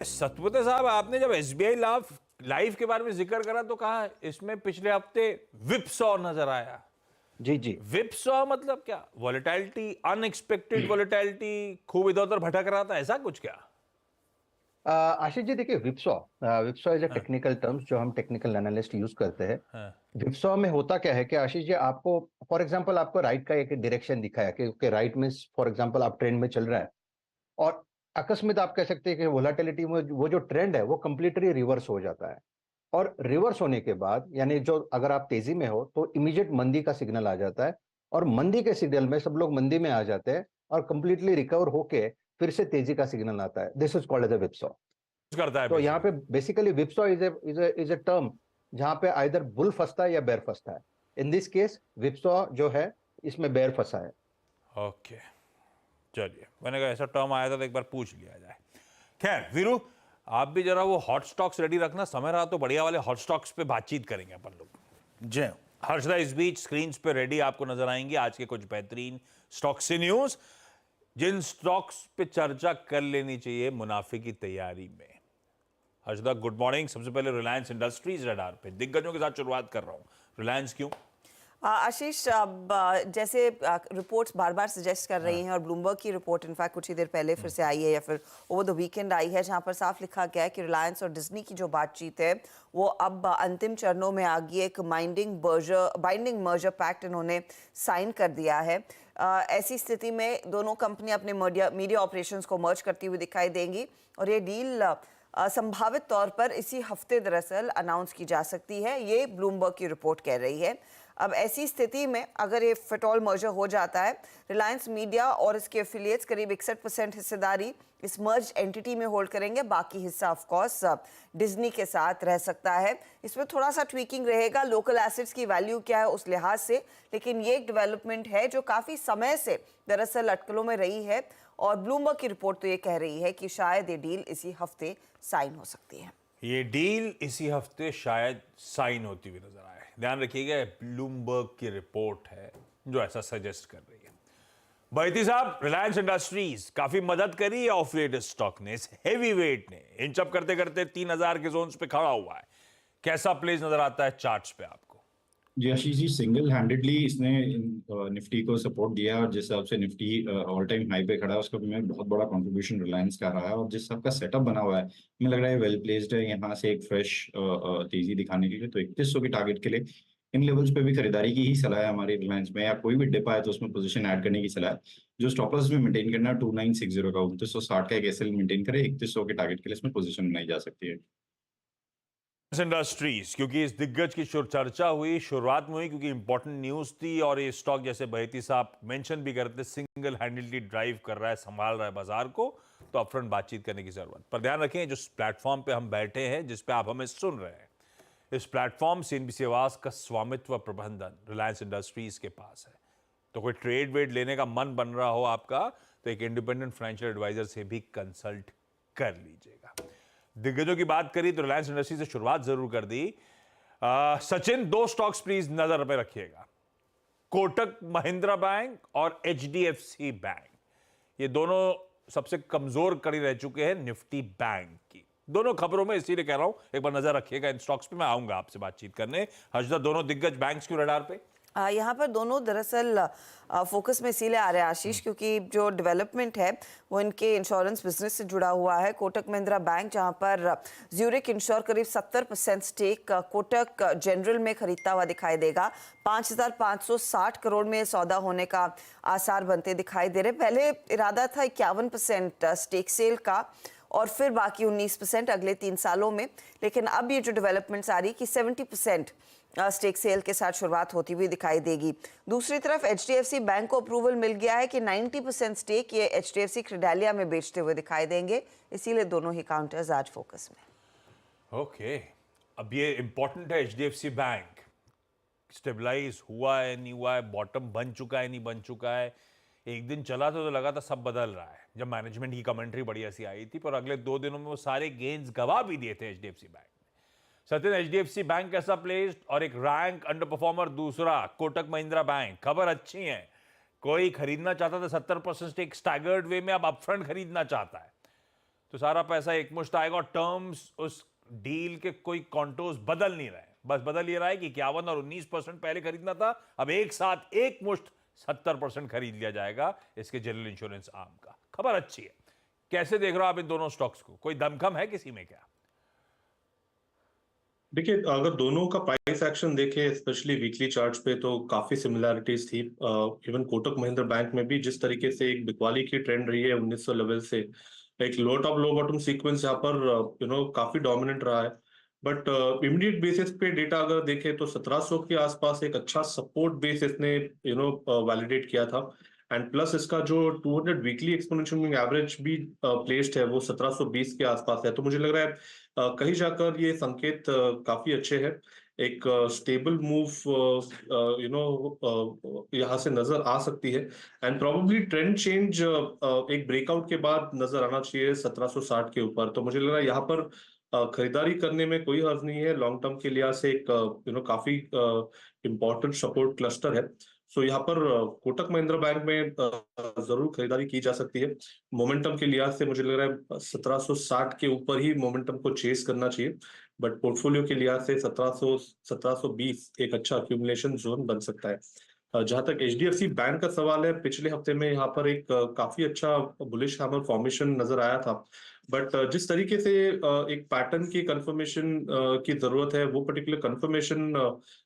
सतवते साहब, आपने जब एसबीआई लाइफ के बारे में जिक्र करा तो कहा इसमें पिछले हफ्ते विपसॉ नजर आया। जी जी। विपसॉ मतलब क्या? वॉलेटिलिटी, अनएक्सपेक्टेड वॉलेटिलिटी, खूब इधर उधर भटक रहा था, ऐसा कुछ क्या? आशीष जी, देखिए, विप्सॉ विप्सॉ इज अ हाँ, टेक्निकल टर्म्स जो हम टेक्निकल एनालिस्ट यूज करते हैं। हाँ, विप्सॉ में होता क्या है कि आशीष जी, आपको फॉर एग्जांपल आपको राइट का एक डायरेक्शन दिखा है कि राइट में फॉर एग्जांपल आप ट्रेंड में चल रहा है, और अकस्मात आप कह सकते हैं कि वोलाटिलिटी में वो जो ट्रेंड है वो कंप्लीटली रिवर्स हो जाता है। और रिवर्स होने के बाद यानी जो अगर आप तेजी में हो तो इमीडिएट मंदी का सिग्नल आ जाता है, और मंदी के सिग्नल में सब लोग मंदी में आ जाते हैं और कंप्लीटली रिकवर होके फिर से तेजी का सिग्नल आता है। This is called as a whipsaw. करता है तो यहाँ पे basically. Basically whipsaw is a term जहां पे आइदर बुल फंसता है या बेर फंसता है। इन दिस केस विप्सॉ जो है इसमें बेर फंसा है। ओके, चलिए, मैंने कहा ऐसा टर्म आया था तो एक बार पूछ लिया जाए। खैर वीरू, आप भी जरा वो हॉट स्टॉक्स रेडी रखना, समय रहा तो बढ़िया वाले हॉट स्टॉक्स पे बातचीत करेंगे अपन लोग। जय हर्षदा, इस बीच स्क्रीन पे रेडी आपको नजर आएंगे आज के कुछ बेहतरीन स्टॉक से न्यूज, जिन स्टॉक्स पे चर्चा कर लेनी चाहिए मुनाफे की तैयारी में। Harshada good morning. सबसे पहले रिलायंस इंडस्ट्रीज रडार पे, दिग्गजों के साथ शुरुआत कर रहा हूं। रिलायंस क्यों? आशीष, अब जैसे रिपोर्ट्स बार बार सजेस्ट कर रही हैं, और ब्लूमबर्ग की रिपोर्ट इनफैक्ट कुछ ही देर पहले फिर से आई है या फिर ओवर द वीकेंड आई है, जहां पर साफ लिखा गया है कि रिलायंस और डिज्नी की जो बातचीत है वो अब अंतिम चरणों में आ गई है। एक बाइंडिंग मर्जर पैक्ट इन्होंने साइन कर दिया है। ऐसी स्थिति में दोनों कंपनियां अपने मीडिया ऑपरेशंस को मर्ज करती हुई दिखाई देंगी, और ये डील संभावित तौर पर इसी हफ्ते दरअसल अनाउंस की जा सकती है, ये ब्लूमबर्ग की रिपोर्ट कह रही है। अब ऐसी स्थिति में अगर ये फिटॉल मर्जर हो जाता है, रिलायंस मीडिया और इसके एफिलिएट्स करीब 61% हिस्सेदारी इस मर्ज एंटिटी में होल्ड करेंगे। बाकी हिस्सा ऑफ कोर्स डिज्नी के साथ रह सकता है। इसमें थोड़ा सा ट्वीकिंग रहेगा लोकल एसेट्स की वैल्यू क्या है उस लिहाज से, लेकिन ये एक डेवलपमेंट है जो काफ़ी समय से दरअसल अटकलों में रही है, और ब्लूमबर्ग की रिपोर्ट तो ये कह रही है कि शायद ये डील इसी हफ्ते साइन हो सकती है। ये डील इसी हफ्ते शायद साइन होती हुई नजर आए। ध्यान रखिएगा, ब्लूमबर्ग की रिपोर्ट है जो ऐसा सजेस्ट कर रही है। बैती साहब, रिलायंस इंडस्ट्रीज काफी मदद करी है ऑफ लेट स्टॉक ने, इस हेवी वेट ने इंच अप करते करते 3000 के जोन्स पे खड़ा हुआ है। कैसा प्लेस नजर आता है चार्ट्स पे आपको? जी आशीष जी, सिंगल हैंडेडली इसने निफ्टी को सपोर्ट दिया, और जिस हिसाब से निफ्टी ऑल टाइम हाई पे खड़ा है उसका में बहुत बड़ा कंट्रीब्यूशन रिलायंस का रहा है। और जिस हिसाब का सेटअप बना हुआ है, हमें लग रहा है वेल प्लेस्ड है यहाँ से एक फ्रेश तेजी दिखाने के लिए। तो 3100 के टारगेट के लिए इन लेवल्स पे भी खरीदारी की ही सलाह है हमारी रिलायंस में, या कोई भी डिप आए तो उसमें पोजीशन ऐड करने की सलाह है। जो स्टॉप लॉस में मेंटेन करना है 2960 का, 2960 का एक एसएल मेंटेन करे, 3100 के टारगेट के लिए इसमें पोजीशन बनाई जा सकती है। इंडस्ट्रीज, क्योंकि इस दिग्गज की चर्चा हुई, शुरुआत में हुई क्योंकि इंपॉर्टेंट न्यूज थी, और ये स्टॉक जैसे बहती साहब मेंशन भी करते सिंगल हैंडलली ड्राइव कर रहा है, संभाल रहा है बाजार को, तो अपफ्रंट बातचीत करने की जरूरत। पर ध्यान रखें, जो प्लेटफॉर्म पे हम बैठे हैं, जिस पे आप हमें सुन रहे हैं, इस प्लेटफॉर्म सीएनबीसी आवाज का स्वामित्व प्रबंधन रिलायंस इंडस्ट्रीज के पास है। तो कोई ट्रेड वेड लेने का मन बन रहा हो आपका, तो एक इंडिपेंडेंट फाइनेंशियल एडवाइजर से भी कंसल्ट कर लीजिएगा। दिग्गजों की बात करी तो रिलायंस इंडस्ट्री से शुरुआत जरूर कर दी। सचिन, दो स्टॉक्स प्लीज नजर पे रखिएगा, कोटक महिंद्रा बैंक और एचडीएफसी बैंक। ये दोनों सबसे कमजोर कड़ी रह चुके हैं निफ्टी बैंक की। दोनों खबरों में, इसीलिए कह रहा हूं एक बार नजर रखिएगा इन स्टॉक्स पे। मैं आऊंगा आपसे बातचीत करने। हर्षदा, दोनों दिग्गज बैंक्स क्यों रडार पे? यहाँ पर दोनों दरअसल फोकस में इसीलिए आ रहे हैं आशीष, क्योंकि जो डेवलपमेंट है वो इनके इंश्योरेंस बिजनेस से जुड़ा हुआ है। कोटक महिंद्रा बैंक, जहाँ पर ज्यूरिक इंश्योर करीब 70% स्टेक कोटक जनरल में खरीदता हुआ दिखाई देगा। 5560 करोड़ में सौदा होने का आसार बनते दिखाई दे रहे। पहले इरादा था 51% स्टेक सेल का, और फिर बाकी 19% अगले 3 सालों में। लेकिन अब ये जो डेवलपमेंट्स आ रही कि 70% स्टेक सेल के साथ शुरुआत होती हुई दिखाई देगी। दूसरी तरफ एचडीएफसी बैंक को अप्रूवल मिल गया है कि 90% स्टेक ये एचडीएफसी क्रेडालिया में बेचते हुए दिखाई देंगे, इसीलिए दोनों ही काउंटर्स आज फोकस में। ओके, अब ये इंपॉर्टेंट है, एचडीएफसी बैंक स्टेबलाइज हुआ है नहीं हुआ है, बॉटम बन चुका है नहीं बन चुका है। एक दिन चला तो लगा था सब बदल रहा है, जब मैनेजमेंट की कमेंट्री बढ़िया सी आई थी, पर अगले 2 दिनों में वो सारे गेन्स गवा भी दिए थे HDFC bank. Sachin, HDFC bank कैसा प्लेस्ड, और एक रैंक अंडर परफॉर्मर दूसरा कोटक महिंद्रा बैंक। खबर अच्छी है, कोई खरीदना चाहता था 70% स्टेक स्टैगर्ड वे में, अब अपफ्रंट खरीदना चाहता है। तो सारा पैसा एक मुश्त आएगा और टर्म्स उस डील के कोई कॉन्टोर्स बदल नहीं रहे, बस बदल ये रहा है कि 51 और 19% पहले खरीदना था, अब एक साथ एक मुश्त 70% खरीद लिया जाएगा इसके जनरल इंश्योरेंस आर्म का। खबर अच्छी है। कैसे देख रहे हो आप इन दोनों स्टॉक्स को? कोई दमखम है किसी में क्या? देखिए, अगर दोनों का प्राइस एक्शन देखें स्पेशली वीकली चार्ट्स पे तो काफी सिमिलैरिटीज थी। इवन कोटक महिंद्रा बैंक में भी जिस तरीके से एक बिकवाली की ट्रेंड रही है 1900 लेवल से, एक लो टॉप लो बॉटम सीक्वेंस यहाँ पर काफी डोमिनेंट रहा है। बट इमीडिएट बेसिस पे डेटा अगर देखें तो 1700 के आसपास एक अच्छा सपोर्ट बेस इसने वैलिडेट किया था। एंड प्लस इसका जो 200 वीकली एक्सपोनेंशियल मूविंग एवरेज भी प्लेस्ड है वो 1720 के आसपास है। तो मुझे लग रहा है कहीं जाकर ये संकेत काफी अच्छे हैं। एक स्टेबल मूव यहाँ से नजर आ सकती है एंड प्रोबेबली ट्रेंड चेंज एक ब्रेकआउट के बाद नजर आना चाहिए 1760 के ऊपर। तो मुझे लग रहा है यहाँ पर खरीदारी करने में कोई हर्ज नहीं है। लॉन्ग टर्म के लिहाज से एक काफी इंपॉर्टेंट सपोर्ट क्लस्टर है। सो यहाँ पर कोटक महिंद्रा बैंक में जरूर खरीदारी की जा सकती है। मोमेंटम के लिहाज से मुझे लग रहा है 1760 के ऊपर ही मोमेंटम को चेस करना चाहिए। बट पोर्टफोलियो के लिहाज से 1720 एक अच्छा अक्यूमुलेशन जोन बन सकता है। जहां तक एचडीएफसी बैंक का सवाल है, पिछले हफ्ते में यहाँ पर एक काफी अच्छा बुलिश हैमर फॉर्मेशन नजर आया था। बट जिस तरीके से एक पैटर्न की कंफर्मेशन की जरूरत है वो पर्टिकुलर कंफर्मेशन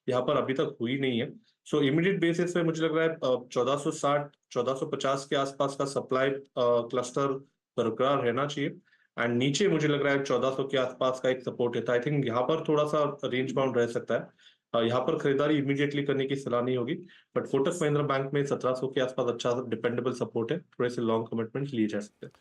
यहाँ पर अभी तक हुई नहीं है। सो इमीडिएट बेसिस पे मुझे लग रहा है 1460 1450 के आसपास का सप्लाई क्लस्टर बरकरार रहना चाहिए। एंड नीचे मुझे लग रहा है 1400 के आसपास का एक सपोर्ट है। तो आई थिंक यहाँ पर थोड़ा सा रेंज बाउंड रह सकता है। यहाँ पर खरीदारी इमीडिएटली करने की सलाह नहीं होगी। बट कोटक महिंद्रा बैंक में 1700 के आसपास अच्छा डिपेंडेबल सपोर्ट है। थोड़े से लॉन्ग कमिटमेंट लिए जा सकते हैं।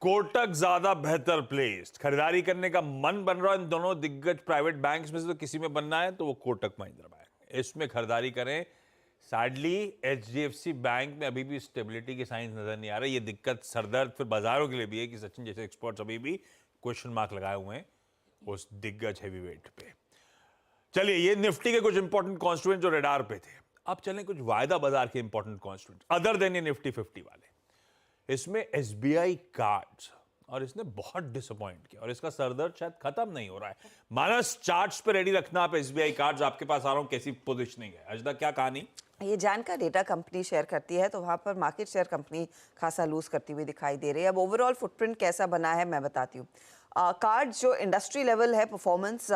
कोटक ज्यादा बेहतर प्लेस्ड, खरीदारी करने का मन बन रहा है इन दोनों दिग्गज प्राइवेट बैंक्स में से तो किसी में बनना है तो वो कोटक महिंद्रा बैंक, इसमें खरीदारी करें। सैडली एचडीएफसी बैंक में अभी भी स्टेबिलिटी के साइंस नजर नहीं आ रहे। ये दिक्कत सरदर्द फिर बाजारों के लिए भी है कि सचिन जैसे एक्सपर्ट्स अभी भी क्वेश्चन मार्क लगाए हुए हैं उस दिग्गज हैवीवेट पे। चलिए, ये निफ्टी के कुछ इंपॉर्टेंट कॉन्स्टिट्यूएंट जो रेडार पे थे। अब चलें कुछ वायदा बाजार के इंपॉर्टेंट कॉन्स्टिट्यूएंट अदर देन ये निफ्टी 50 वाले। इसमें एसबीआई कार्ड्स, और इसने बहुत डिसअपॉइंट किया और इसका सरदर्द शायद खत्म नहीं हो रहा है। मानस, चार्ट्स पे रेडी रखना आप एसबीआई कार्ड्स, आपके पास आ रहा हूं, कैसी पोजीशनिंग है? अजदा, क्या कहानी? ये जानकर डेटा कंपनी शेयर करती है तो वहाँ पर मार्केट शेयर कंपनी खासा लूज करती हुई दिखाई दे रही है। अब ओवरऑल फुटप्रिंट कैसा बना है मैं बताती हूँ। कार्ड जो इंडस्ट्री लेवल है परफॉर्मेंस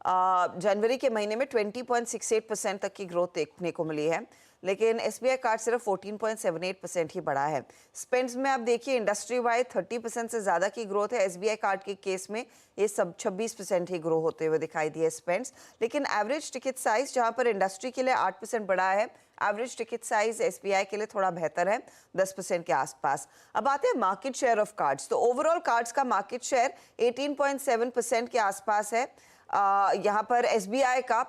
जनवरी के महीने में 20.68% तक की ग्रोथ देखने को मिली है, लेकिन एसबीआई कार्ड सिर्फ 14.78% ही बढ़ा है। स्पेंड्स में आप देखिए इंडस्ट्री वाइड 30% से ज़्यादा की ग्रोथ है। एसबीआई कार्ड के केस में ये सब 26% ही ग्रो होते हुए दिखाई दिए स्पेंड्स। लेकिन एवरेज टिकट साइज जहाँ पर इंडस्ट्री के लिए 8% बढ़ा है, एवरेज टिकट साइज एसबीआई के लिए थोड़ा बेहतर है, 10% के आसपास। अब आते हैं मार्केट शेयर ऑफ कार्ड्स। तो ओवरऑल कार्ड्स का मार्केट शेयर 18.7% के आसपास है। यहाँ पर एसबीआई का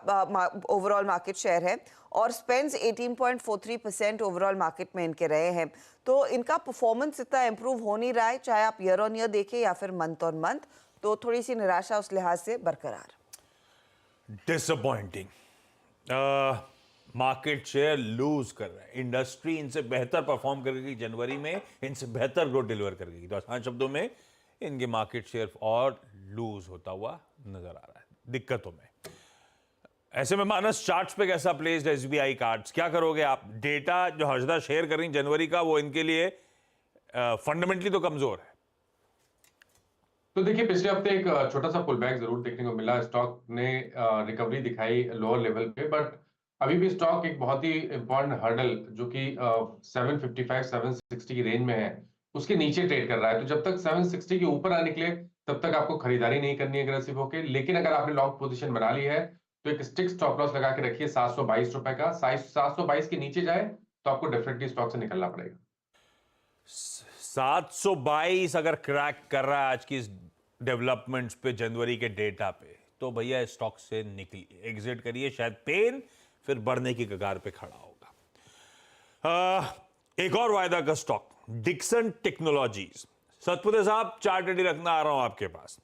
ओवरऑल मार्केट शेयर है और स्पेंड्स 18.43% ओवरऑल मार्केट में इनके रहे हैं। तो इनका परफॉर्मेंस इतना इंप्रूव हो नहीं रहा है, चाहे आप ईयर ऑन ईयर देखें या फिर मंथ ऑन मंथ। तो थोड़ी सी निराशा उस लिहाज से बरकरार। डिसअपॉइंटिंग, मार्केट शेयर लूज कर रहा है। इंडस्ट्री इनसे बेहतर परफॉर्म करेगी जनवरी में, इनसे बेहतर ग्रोथ डिलीवर करेगी। तो आसान शब्दों में इनके मार्केट शेयर और लूज होता हुआ नजर आ रहा है, दिक्कतों में। ऐसे में मानस, चार्ट्स पे कैसा प्लेस्ड है एसबीआई कार्ड्स? क्या करोगे आप? डेटा जो हर्षदा शेयर कर रही जनवरी का, वो इनके लिए फंडामेंटली तो कमजोर है। तो देखिए, पिछले हफ्ते एक छोटा सा पुल बैक जरूर देखने को मिला। स्टॉक ने रिकवरी दिखाई लोअर लेवल पे, बट अभी भी स्टॉक एक बहुत ही इंपॉर्टेंट हर्डल जो कि 755 760 की रेंज में है, उसके नीचे ट्रेड कर रहा है। तो जब तक 760 के ऊपर आने के लिए तब तक आपको खरीदारी नहीं करनी है अग्रेसिव होकर। लेकिन अगर आपने लॉन्ग पोजीशन बना ली है तो एक स्टिक स्टॉप लॉस लगा के रखिए 722 रुपए का। 722 के नीचे जाए तो आपको डेफिनेटली स्टॉक से निकलना पड़ेगा। 722 अगर क्रैक कर रहा है आज की डेवलपमेंट्स पे, जनवरी के डेटा पे, तो भैया स्टॉक से निकलिए, एग्जिट करिए। शायद पेन फिर बढ़ने की कगार पे खड़ा होगा। एक और वायदा का स्टॉक, डिक्सन टेक्नोलॉजीज। सतपुते साहब, चार्ट रेडी रखना आ रहा हूं आपके पास,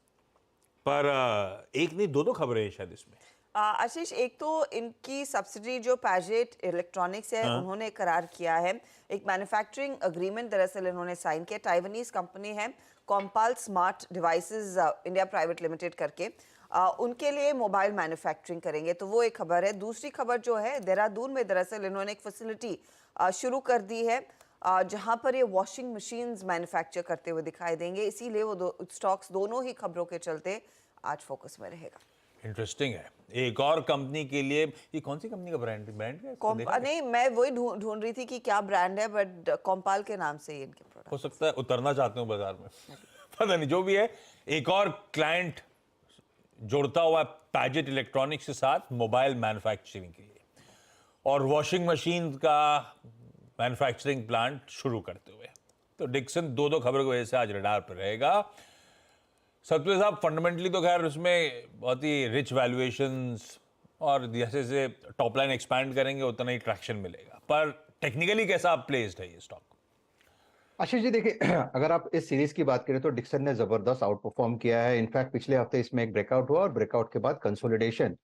पर एक नहीं दो खबरें हैं शायद इसमें। आशीष, एक तो इनकी सब्सिडी जो पैजेट इलेक्ट्रॉनिक्स है, उन्होंने करार किया है। एक मैन्युफैक्चरिंग अग्रीमेंट दरअसल इन्होंने साइन किया। टाइवानीज कंपनी है, Compal smart devices India private limited करके उनके लिए मोबाइल मैन्युफैक्चरिंग करेंगे। तो वो एक खबर है। दूसरी खबर जो है, देहरादून में दरअसल इन्होंने एक फैसिलिटी शुरू कर दी है जहां पर ये वॉशिंग मशीन्स मैन्युफैक्चर करते हुए दिखाई देंगे। इसीलिए वो स्टॉक्स दोनों ही खबरों के चलते आज फोकस में रहेगा। इंटरेस्टिंग है। एक और कंपनी के लिए, ये कौन सी कंपनी का ब्रांड है इसको देखा है? नहीं, मैं वही ढूंढ रही थी कि क्या ब्रांड है, बट कॉम्पाल के नाम से ही इनके प्रोडक्ट। हो सकता है उतरना चाहते हो बाजार में पता नहीं, जो भी है। एक और क्लाइंट जोड़ता हुआ पैजेट इलेक्ट्रॉनिक्स के साथ मोबाइल मैन्युफैक्चरिंग के लिए, और वॉशिंग मशीन का मैन्युफैक्चरिंग प्लांट शुरू करते हुए। तो डिक्सन दो खबरों की वजह से आज रडार पर रहेगा। सतपुर साहब, फंडामेंटली तो खैर उसमें बहुत ही रिच वैल्यूएशंस, और जैसे जैसे टॉप लाइन एक्सपैंड करेंगे उतना ही ट्रैक्शन मिलेगा, पर टेक्निकली कैसा प्लेस्ड है ये स्टॉक? आशीष जी देखिए, अगर आप इस सीरीज की बात करें तो डिक्सन ने जबरदस्त आउट परफॉर्म किया है। इनफैक्ट पिछले हफ्ते इसमें एक ब्रेकआउट हुआ और ब्रेकआउट के बाद कंसोलिडेशन,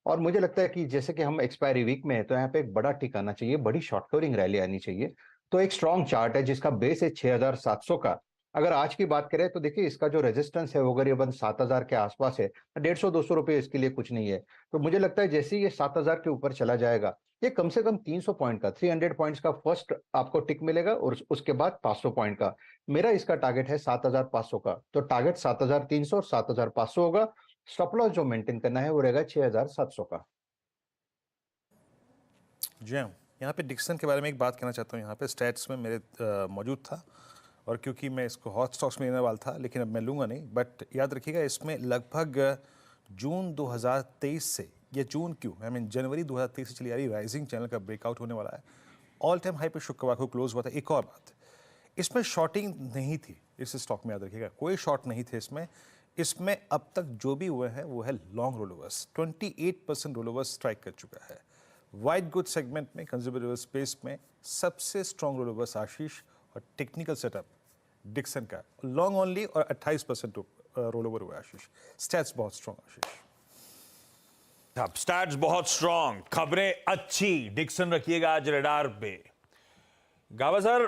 और मुझे लगता है कि जैसे कि हम एक्सपायरी वीक में है तो यहाँ पे एक बड़ा टिक आना चाहिए, बड़ी शॉर्ट कवरिंग रैली आनी चाहिए। तो एक स्ट्रॉन्ग चार्ट है जिसका बेस है 6700 का। अगर आज की बात करें तो देखिए इसका जो रेजिस्टेंस है वो करीबन 7000 के आसपास है। 150-200 रुपए इसके लिए कुछ नहीं है। तो मुझे लगता है जैसे ही ये 7000 के ऊपर चला जाएगा, ये कम से कम 300 पॉइंट का, 300 पॉइंट्स का फर्स्ट आपको टिक मिलेगा, और उसके बाद 500 पॉइंट का। मेरा इसका टारगेट है 7500 का। तो टारगेट 7300 और 7500 होगा। स्टॉप लॉस जो मेंटेन करना है वो रहेगा 6700 का। जी हाँ, यहाँ पे डिक्सन के बारे में एक बात कहना चाहता हूँ। यहाँ पे स्टैट्स में मेरे मौजूद था, और क्योंकि मैं इसको हॉट स्टॉक्स में लेने वाला था, लेकिन अब मैं लूँगा नहीं। बट याद रखिएगा, इसमें लगभग जून 2023 से, ये जून क्यों, आई मीन जनवरी 2023 से चली आ रही राइजिंग चैनल का ब्रेकआउट होने वाला है। ऑल टाइम हाई पे शुक्रवार को क्लोज हुआ था। एक और बात, इसमें शॉर्टिंग नहीं थी इस स्टॉक में, याद रखिएगा, कोई शॉर्ट नहीं थे इसमें। इसमें अब तक जो भी हुए हैं वो है लॉन्ग रोलोवर्स। 28% रोलोवर्स स्ट्राइक कर चुका है। वाइट गुड सेगमेंट में, कंज्यूमर स्पेस में सबसे स्ट्रॉन्ग रोलोवर्स आशीष, और टेक्निकल सेटअप डिक्सन का लॉन्ग ओनली, और 28% रोलोवर हुआ आशीष। स्टैट्स बहुत स्ट्रॉन्ग आशीष। अब स्टैट्स बहुत स्ट्रॉन्ग, खबरें अच्छी, डिक्सन रखिएगा आज रडार पे। गावा सर,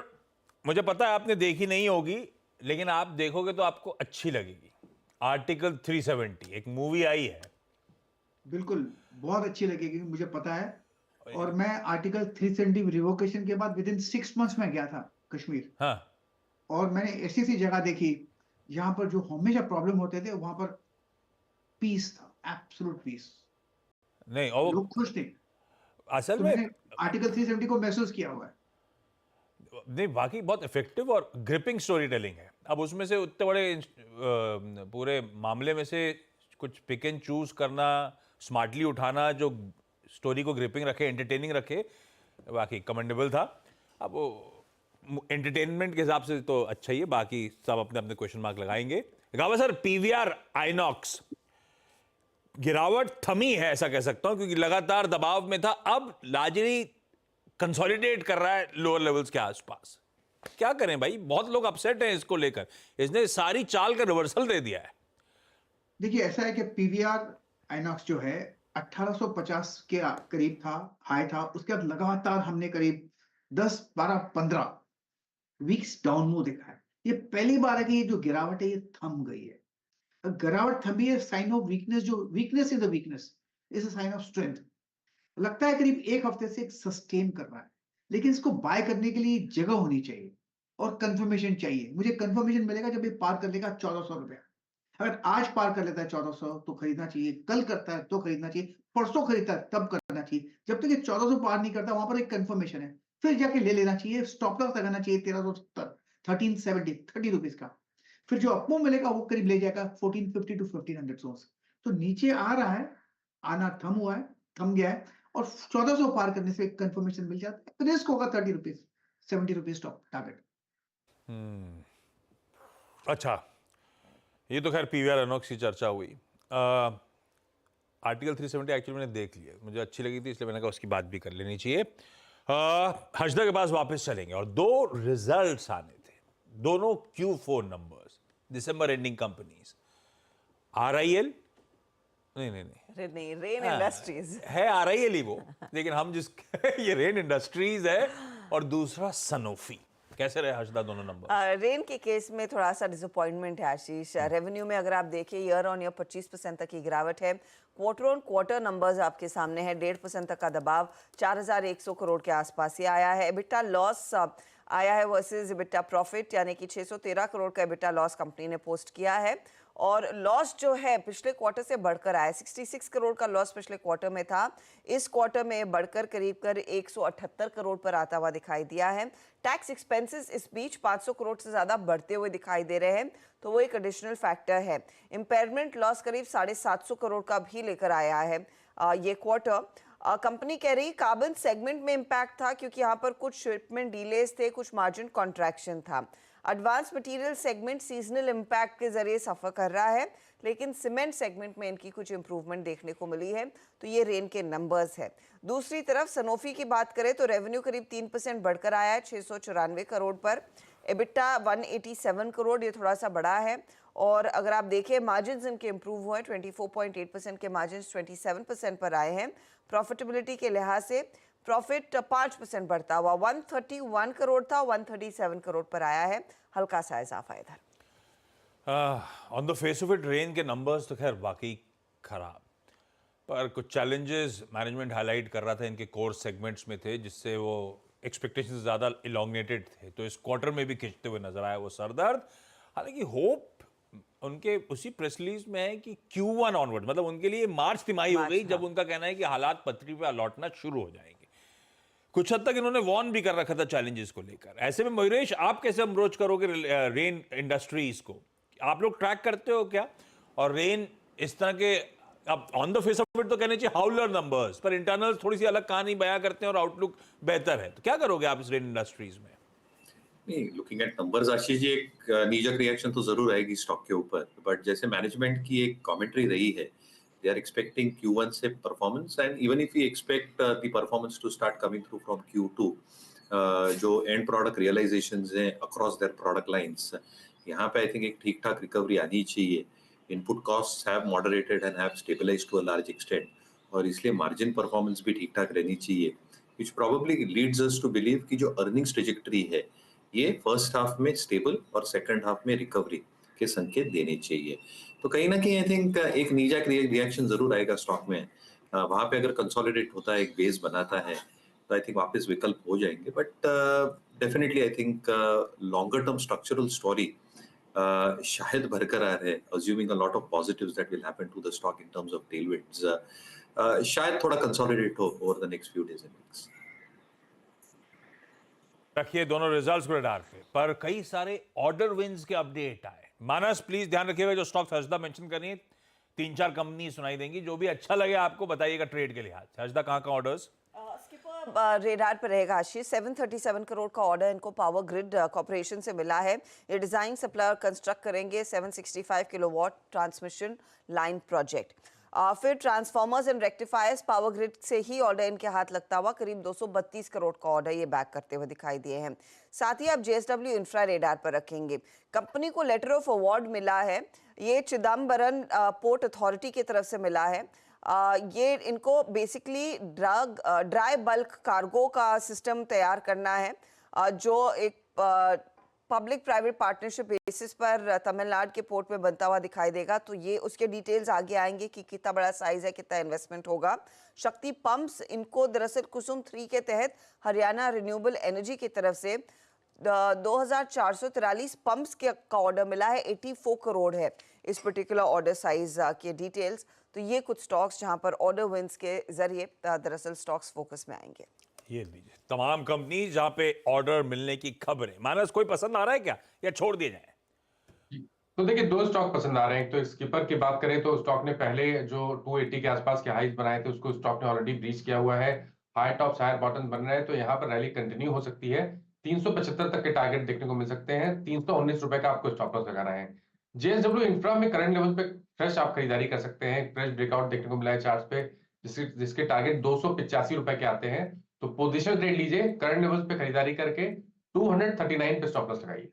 मुझे पता है आपने देखी नहीं होगी, लेकिन आप देखोगे तो आपको अच्छी लगेगी। आर्टिकल 370 एक मूवी आई है। बिल्कुल, बहुत अच्छी लगेगी, मुझे पता है। और मैं आर्टिकल 370 रिवोकेशन के बाद विदिन 6 मंथ्स में गया था कश्मीर। हाँ, और मैंने ऐसी सी जगह देखी जहां पर जो हमेशा प्रॉब्लम होते थे वहां पर पीस था, एब्सोल्यूट पीस। नहीं, और लोग खुश थे। असल तो में मैंने आर्टिकल 370 को महसूस किया हुआ है। नहीं, वाकई बहुत इफेक्टिव और ग्रिपिंग स्टोरी टेलिंग है। अब उसमें से उतने बड़े पूरे मामले में से कुछ पिक एंड चूज करना, स्मार्टली उठाना, जो स्टोरी को ग्रिपिंग रखे, एंटरटेनिंग रखे, वाकई कमेंडेबल था। अब वो एंटरटेनमेंट के हिसाब से तो अच्छा ही है, बाकी सब अपने अपने क्वेश्चन मार्क लगाएंगे। गावा सर, पीवीआर आइनॉक्स गिरावट थमी है ऐसा कह सकता हूं, क्योंकि लगातार दबाव में था, अब लार्जली कंसोलिडेट कर रहा है लोअर लेवल्स के आसपास। क्या करें भाई, बहुत लोग अपसेट हैं इसको लेकर। इसने सारी चाल का रिवर्सल दे दिया है। देखिए, ऐसा है कि पीवीआर आइनॉक्स जो है 1850 के करीब था, हाई था। उसके बाद लगातार हमने करीब 10, 12, 15 वीक्स डाउन मूव देखा है। ये पहली बार है कि ये जो गिरावट है ये थम गई है। गिरावट थमी है, साइन ऑफ वीकनेस। जो weakness is the weakness is a sign of strength. लगता है करीब एक हफ्ते से सस्टेन कर रहा है, लेकिन इसको बाय करने के लिए जगह होनी चाहिए और कंफर्मेशन चाहिए। मुझे कंफर्मेशन मिलेगा जब ये पार कर लेगा 1400 रुपया। अगर आज पार कर लेता है 1400 तो खरीदना चाहिए, कल करता है तो खरीदना चाहिए, परसों खरीदता है तब करना चाहिए। जब तक ये 1400 पार नहीं करता, वहां पर एक कंफर्मेशन है, फिर जाके ले लेना चाहिए। स्टॉप लॉस लगाना चाहिए 1370, 1370, 30 रुपीज का। फिर जो अपमूव मिलेगा वो करीब ले जाएगा 1450 to 1500 जोन। तो नीचे आ रहा है, आना थम हुआ है, थम गया है, और 1400 पार करने से एक कंफर्मेशन मिल जाता है। रिस्क होगा 30 रुपीज, 70 रुपीज स्टॉप टारगेट। अच्छा, ये तो खैर पीवीआर आइनॉक्स की चर्चा हुई। आर्टिकल 370 एक्चुअली मैंने देख लिया, मुझे अच्छी लगी थी, इसलिए मैंने कहा उसकी बात भी कर लेनी चाहिए। हर्षदा के पास वापस चलेंगे, और दो रिजल्ट्स आने थे, दोनों Q4 नंबर्स, दिसंबर एंडिंग कंपनीज। RIL नहीं रेन इंडस्ट्रीज है, RIL ही वो, लेकिन हम जिस ये रेन इंडस्ट्रीज है, और दूसरा सनोफी। कैसे रहे हर्षदा दोनों नंबर? रेन के केस में थोड़ा सा डिसअपॉइंटमेंट है आशीष। रेवेन्यू में अगर आप देखिए ईयर ऑन ईयर 25% तक की गिरावट है। क्वार्टर ऑन क्वार्टर नंबर्स आपके सामने है, 1.5% तक का दबाव 4100 करोड़ के आसपास ये आया है। एबिटा लॉस आया है वर्सेस एबिटा प्रॉफिट, यानी कि 613 करोड़ का एबिटा लॉस कंपनी ने पोस्ट किया है। और लॉस जो है पिछले क्वार्टर से बढ़कर आया, 66 करोड़ का लॉस पिछले क्वार्टर में था, इस क्वार्टर में बढ़कर करीब कर 178 करोड़ पर आता हुआ दिखाई दिया है। टैक्स एक्सपेंसेस इस बीच 500 करोड़ से ज्यादा बढ़ते हुए दिखाई दे रहे हैं, तो वो एक एडिशनल फैक्टर है। इम्पेयरमेंट लॉस करीब 750 करोड़ का भी लेकर आया है ये क्वार्टर। कंपनी कह रही कार्बन सेगमेंट में इम्पैक्ट था क्योंकि यहाँ पर कुछ शिपमेंट डिलेज थे, कुछ मार्जिन कॉन्ट्रैक्शन था। Advance material segment seasonal impact के जरिए सफर कर रहा है, लेकिन सीमेंट सेगमेंट में इनकी कुछ इंप्रूवमेंट देखने को मिली है, तो ये रेन के नंबर्स है। दूसरी तरफ सनोफी की बात करें तो रेवेन्यू करीब 3% बढ़कर आया है 694 करोड़ पर। एबिटा 187 करोड़, ये थोड़ा सा बढ़ा है। और अगर आप देखें मार्जिन इनके इंप्रूव हुए, 24.8% के मार्जिन 27% पर आए हैं। प्रॉफिटेबिलिटी के लिहाज से प्रॉफिट 5% बढ़ता हुआ 131 करोड़ था, 137 करोड़ पर आया है, हल्का सा इजाफा इधर। On the face of it rain के नंबर्स तो खैर वाकई खराब, पर कुछ चैलेंजेस मैनेजमेंट हाईलाइट कर रहा था इनके कोर सेगमेंट्स में थे, जिससे वो एक्सपेक्टेशंस ज़्यादा इलोंगेटेड थे, तो इस क्वार्टर में भी खिंचते हुए नजर आया वो सरदर्द। हालांकि होप उनके उसी प्रेस रिलीज में है कि Q1 ऑनवर्ड, मतलब उनके लिए मार्च तिमाही हो गई, जब उनका कहना है कि हालात पटरी पे लौटना शुरू हो जाएंगे। कुछ हद तक इन्होंने वॉर्न भी कर रखा था चैलेंजेस को लेकर। ऐसे में मयूरेश, आप कैसे अप्रोच करोगे रेन इंडस्ट्रीज को? आप लोग ट्रैक करते हो क्या? और रेन इस तरह के, अब on the face of it तो कहने चाहिए हाउलर नंबर्स, पर इंटरनल थोड़ी सी अलग कहानी बयां करते हैं और आउटलुक बेहतर है, तो क्या करोगे आप इस रेन इंडस्ट्रीज में? नहीं, looking at numbers Ashish ji, एक नीजक रिएक्शन तो जरूर आएगी स्टॉक के ऊपर, बट जैसे मैनेजमेंट की एक कमेंट्री रही है, दे आर एक्सपेक्टिंग Q1 से performance, and even if we expect the performance to start coming through from Q2, जो एंड प्रोडक्ट रियलाइजेशंस हैं अक्रॉस देयर प्रोडक्ट लाइंस, यहाँ पे आई थिंक एक ठीक ठाक रिकवरी आनी चाहिए। Input costs have moderated and have stabilised to a large extent, और इसलिए मार्जिन परफॉर्मेंस भी ठीक ठाक रहनी चाहिए, which probably leads us to believe कि जो अर्निंग्स ट्रेजेक्टरी है ये फर्स्ट हाफ में स्टेबल और सेकंड हाफ में रिकवरी के संकेत देने चाहिए। तो कहीं ना कहीं आई थिंक एक नीजा रिएक्शन जरूर आएगा स्टॉक में। वहां पे अगर कंसोलिडेट होता है, एक बेस बनाता है, तो आई थिंक वापस विकल्प हो जाएंगे। But definitely I think longer term structural story शायद बरकरार है, assuming a lot of positives that will happen to the stock in terms of tailwinds. शायद थोड़ा कंसोलिडेट हो over the next few days and weeks. रखिए दोनों results को radar पे, पर कई सारे ऑर्डर विंस के अपडेट आए। मानस प्लीज ध्यान रखिएगा, जो स्टॉक्स हर्षदा मेंशन कर रही है 3-4 कंपनी सुनाई देंगी, जो भी अच्छा लगे आपको बताइएगा ट्रेड के लिहाज से। हर्षदा कहाँ ऑर्डर्स? रेडार पर रहेगा आशीष। 737 करोड़ का ऑर्डर इनको पावर ग्रिड कॉर्पोरेशन से मिला है। ये डिजाइन सप्लाई और कंस्ट्रक्ट करेंगे 765 किलोवाट ट्रांसमिशन लाइन प्रोजेक्ट। फिर transformers and rectifiers power grid से ही ऑर्डर इनके हाथ लगता हुआ करीब 232 करोड़ का ऑर्डर ये बैक करते हुए दिखाई दिए हैं। साथ ही आप JSW इंफ्रा रेडार पर रखेंगे। कंपनी को लेटर ऑफ अवार्ड मिला है, ये चिदम्बरम पोर्ट अथॉरिटी की तरफ से मिला है। ये इनको बेसिकली ड्राई बल्क कार्गो का सिस्टम तैयार करना है, जो एक पब्लिक प्राइवेट पार्टनरशिप बेसिस पर तमिलनाडु के पोर्ट में बनता हुआ दिखाई देगा। तो ये उसके डिटेल्स आगे आएंगे कि कितना बड़ा साइज है, कितना इन्वेस्टमेंट होगा। शक्ति पंप्स, इनको दरअसल कुसुम 3 के तहत हरियाणा रिन्यूएबल एनर्जी की तरफ से 2443 पंप्स का ऑर्डर मिला है। 84 करोड़ है इस पर्टिकुलर ऑर्डर साइज के डिटेल्स। तो ये कुछ स्टॉक्स जहां पर ऑर्डर विंस के जरिए दरअसल स्टॉक्स फोकस में आएंगे। ये लीजिए तमाम कंपनी जहां पे ऑर्डर मिलने की खबरें। मानस, कोई पसंद आ रहा है क्या, या छोड़ दिए जाए? तो देखिए, 2 स्टॉक पसंद आ रहे हैं। तो स्किपर की बात करें तो स्टॉक ने पहले जो 280 के आसपास के हाइज बनाए थे उसको स्टॉक ने ऑलरेडी ब्रीच किया हुआ है। हाई टॉप्स हायर बॉटम बन रहे हैं, तो यहाँ पर रैली कंटिन्यू हो सकती है। 375 तक के टारगेट देखने को मिल सकते हैं। 319 रुपए का आपको स्टॉप लॉस लगाना है। JSW इंफ्रा में करंट लेवल पे फ्रेश आप खरीदारी कर सकते हैं। फ्रेश ब्रेकआउट देखने को मिला है चार्ट पे, जिसके टारगेट 285 रुपए के आते हैं। तो पोजीशन ट्रेड लीजिए, करंट लेवल्स पे खरीदारी करके 239 पे स्टॉप लॉस लगाइए।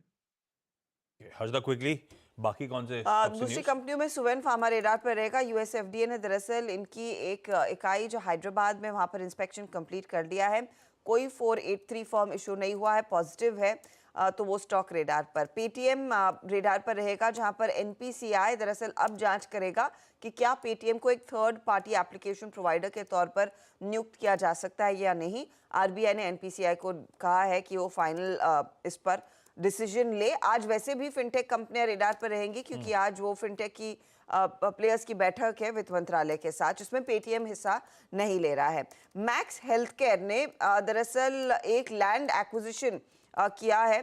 हर्षदा क्विकली बाकी कौन से दूसरी कंपनियों में सुवेन फार्मा रेडार पर रहेगा। US FDA ने दरअसल इनकी एक इकाई जो हैदराबाद में, वहां पर इंस्पेक्शन कंप्लीट कर लिया है। कोई 483 फॉर्म इशू नहीं हुआ है, पॉजिटिव है। तो वो स्टॉक रेडार पर। पेटीएम रेडार पर रहेगा, जहां पर एनपीसीआई दरअसल अब जांच करेगा कि क्या पेटीएम को एक थर्ड पार्टी एप्लीकेशन प्रोवाइडर के तौर पर नियुक्त किया जा सकता है या नहीं। आरबीआई ने एनपीसीआई को कहा है कि वो फाइनल इस पर डिसीजन ले। आज वैसे भी फिनटेक कंपनियां रेडार पर रहेंगी, क्योंकि आज वो फिनटेक की प्लेयर्स की बैठक है वित्त मंत्रालय के साथ, जिसमें पेटीएम हिस्सा नहीं ले रहा है। मैक्स हेल्थ केयर ने दरअसल एक लैंड एक्विजिशन किया है।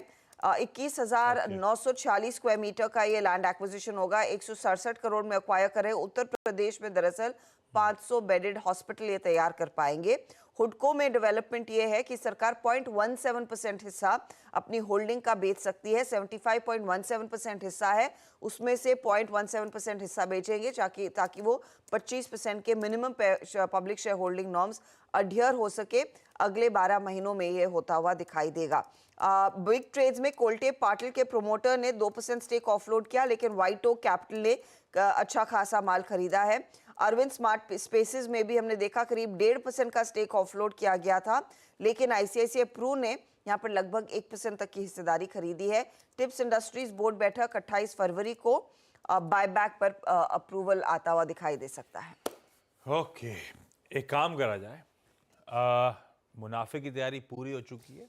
21,946 स्क्वायर मीटर का ये लैंड एक्विजिशन होगा। 167 करोड़ में एक्वायर करे। उत्तर प्रदेश में दरअसल 500 बेडेड हॉस्पिटल ये तैयार कर पाएंगे। हुडको में डेवलपमेंट ये है कि सरकार 0.17% हिस्सा अपनी होल्डिंग का बेच सकती है। 75.17% हिस्सा है, उसमें से 0.17% हिस्सा बेचेंगे ताकि वो 25% के minimum public share holding norms adhere हो सके। अगले 12 महीनों में ये होता हुआ दिखाई देगा। बिग ट्रेड्स में कोल्टे पाटिल के प्रोमोटर ने 2% स्टेक ऑफलोड किया, लेकिन व्हाइट ओक कैपिटल ने अच्छा खासा माल खरीदा है। अरविंद स्मार्ट स्पेसेस में भी हमने देखा करीब 1.5% का स्टेक ऑफलोड किया गया था, लेकिन आईसीआईसीआई प्रू ने यहाँ पर लगभग 1% तक की हिस्सेदारी खरीदी है। टिप्स इंडस्ट्रीज बोर्ड बैठक 28 फरवरी को बायबैक पर अप्रूवल आता हुआ दिखाई दे सकता है। ओके, एक काम करा जाए, मुनाफे की तैयारी पूरी हो चुकी है।